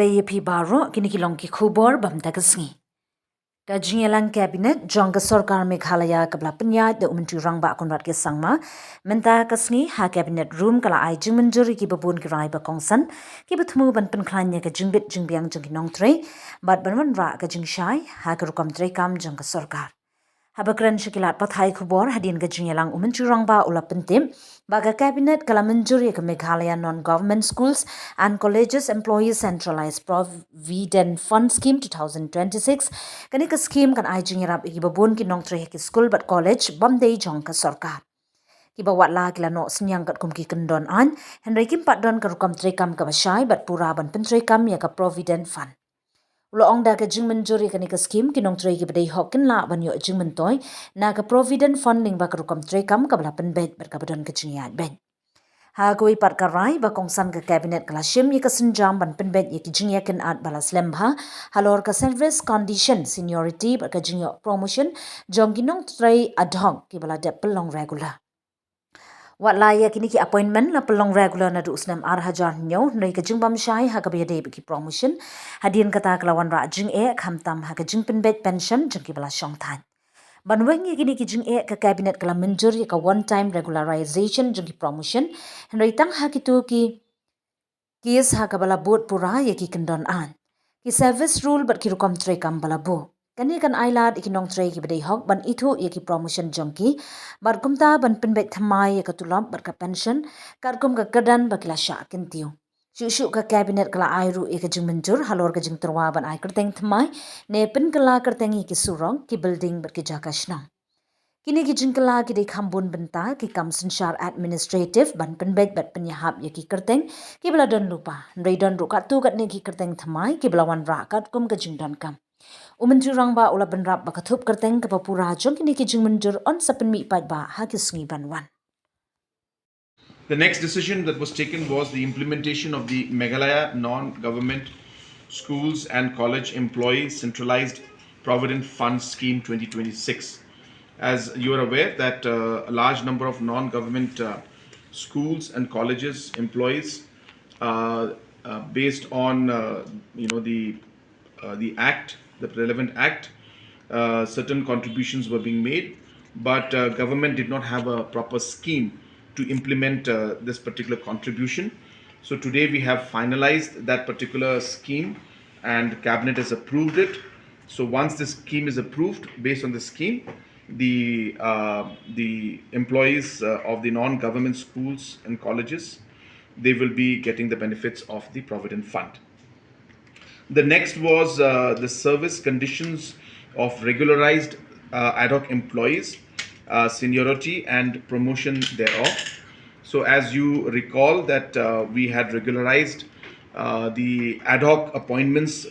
Bayi baro kini kilong ki khubor bam tagasngi. Kajingelang kabinet jongga sorkar Meghalaya kabla penya de umentu rangba konrat ke sangma menta kasngi ha kabinet room kala ai Mynjur ki babun ki rai ba kongsan ki betemu ban penklanya ka jingbit jingbiang jing nong tre bat banwan ra ka jingshai ha ka rukam tre kam jongga sorkar. Habakran shikilat pathai khubor hadin ka jingelang umentu rangba ula pentim baga cabinet kala Mynjur ka Meghalaya non-government schools and colleges employees centralized Provident Fund scheme 2026 kani ka scheme kan ai jingerap ikibabun ki nongtre ki school but college bamdei jong ka sarkar kiba watla kila no senyang kat kum ki kendon an henry kim pat don ka rukam trekam ka basai but pura ban pentrekam ya ka Provident Fund ulo ong da ka Mynjur kani ka scheme ki nongtre ki badai hokin la ban yo jingmentoy na ka Provident Fund ning ba ka rukam trekam ka bala penbet ber ka badon ka jingyat ben Hagoi pat karai ba kongsan ka cabinet kala shim ye ka sinjam ban penbet ye ki jingya ken at balas lembha halor ka service condition seniority ba ka jingya promotion jongginong tray ad hoc ki bala de pelong regular wat la ye kini ki appointment la pelong regular na du usnam ar hajar nyo nei ka jingbam shai ha ka be de ki promotion hadin kata kalawan ra jing e khamtam ha ka jing penbet pension jing ki bala shong than Banwengi kini ki jing ka cabinet kala Mynjur ka one time regularization jung ki promotion henry tang ha ki tu ki kis ha ka bala boat pura ye ki kendon an ki service rule but ki rukom tre kam bala bo kani kan ailad ikinong tre ki bedai hok ban itu ye ki promotion jung ki bar kumta ban penbet thamai ye ka tulap bar ka pension kar kum ka kadan bakila sha kintiu Shushu ka cabinet kala airu e ka jing Mynjur halor ka jing terwa ban ai kerteng thamai ne pen kala kerteng ki surong ki building ber ki jaka shnang kini ki jing kala ki de khambun benta ki kam sinshar administrative ban penbet bat penyahap ye ki kerteng ki bela don lupa ndai don ru ka tu kat ne ki kerteng thamai ki bela wan ra kat kum ka jing don kam Umenju rangba ula benrap ba kathup kerteng ka papura jong kini ki jing Mynjur on sapen mi pat ba ha ki sngi ban wan The next decision that was taken was the implementation of the Meghalaya Non-Government Schools and College Employee Centralized Provident Fund Scheme 2026. As you are aware that a large number of non-government schools and colleges employees, based on the act, the relevant act, certain contributions were being made, but government did not have a proper scheme to implement this particular contribution. So today we have finalized that particular scheme and cabinet has approved it. So once the scheme is approved, based on the scheme, the employees of the non-government schools and colleges, they will be getting the benefits of the Provident Fund. The next was the service conditions of regularized ad hoc employees, seniority and promotion thereof. So as you recall that we had regularized the ad hoc appointments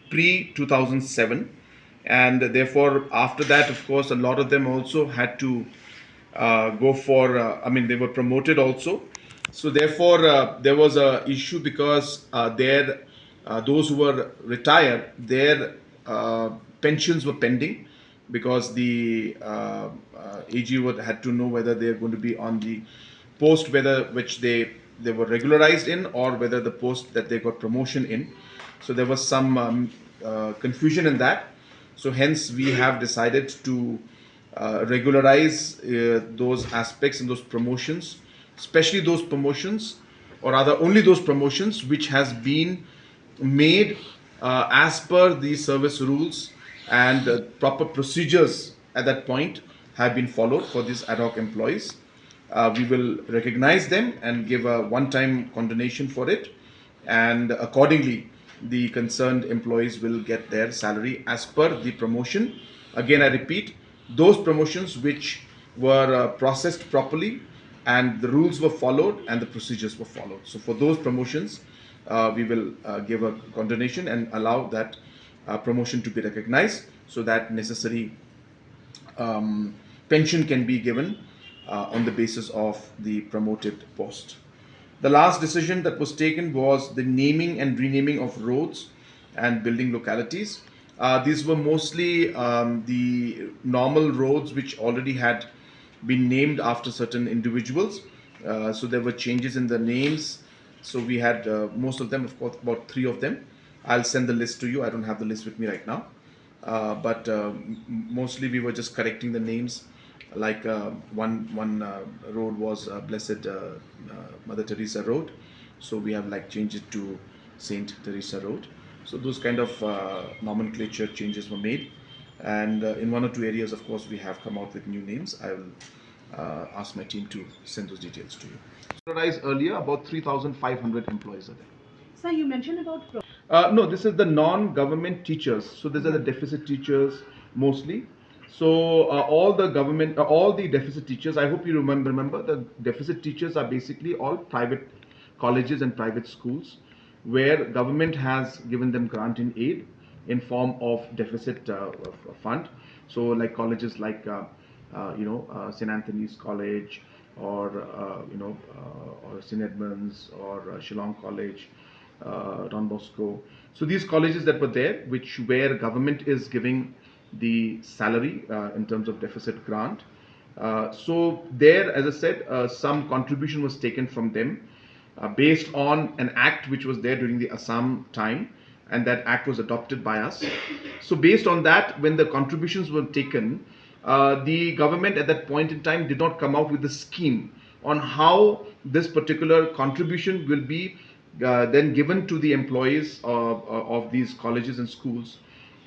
pre 2007, and therefore after that, of course, a lot of them also had to go for, they were promoted also. So therefore, there was a issue because those who were retired, their pensions were pending because the AG had to know whether they are going to be on the post which they were regularized in or whether the post that they got promotion in. So there was some confusion in that. So hence we have decided to regularize those aspects and those promotions, especially those promotions, or rather only those promotions which has been made as per the service rules and proper procedures at that point have been followed for these ad hoc employees. We will recognize them and give a one-time condonation for it, and accordingly the concerned employees will get their salary as per the promotion. Again, I repeat, those promotions which were processed properly and the rules were followed and the procedures were followed. So for those promotions, we will give a condonation and allow that promotion to be recognized so that necessary pension can be given on the basis of the promoted post. The last decision that was taken was the naming and renaming of roads and building localities. These were mostly the normal roads which already had been named after certain individuals. So there were changes in the names. So we had most of them, of course, about 3 of them. I'll send the list to you. I don't have the list with me right now. But mostly we were just correcting the names. Like one road was Blessed Mother Teresa Road, so we have like changed it to Saint Teresa Road. So those kind of nomenclature changes were made, and in one or two areas, of course, we have come out with new names. I will ask my team to send those details to you. Summarized earlier, about 3,500 employees are there. Sir, you mentioned about No, this is the non-government teachers. So these are the deficit teachers mostly. So all the government, all the deficit teachers. I hope you remember the deficit teachers are basically all private colleges and private schools, where government has given them grant in aid in form of deficit fund. So like colleges like St. Anthony's College, or or St. Edmunds, or Shillong College, Don Bosco. So these colleges that were there, where government is giving the salary in terms of deficit grant. So there, as I said, some contribution was taken from them based on an act which was there during the Assam time, and that act was adopted by us. So based on that, when the contributions were taken, the government at that point in time did not come out with a scheme on how this particular contribution will be then given to the employees of these colleges and schools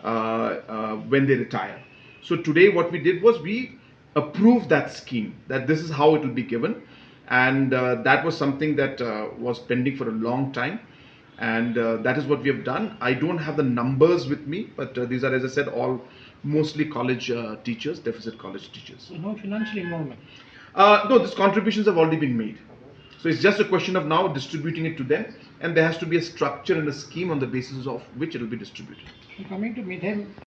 when they retire. So today what we did was we approved that scheme, that this is how it will be given, and that was something that was pending for a long time, and that is what we have done. I don't have the numbers with me, but these are, as I said, all mostly college teachers, deficit college teachers. So no financial involvement. No, these contributions have already been made. So it's just a question of now distributing it to them, and there has to be a structure and a scheme on the basis of which it will be distributed. Coming to mid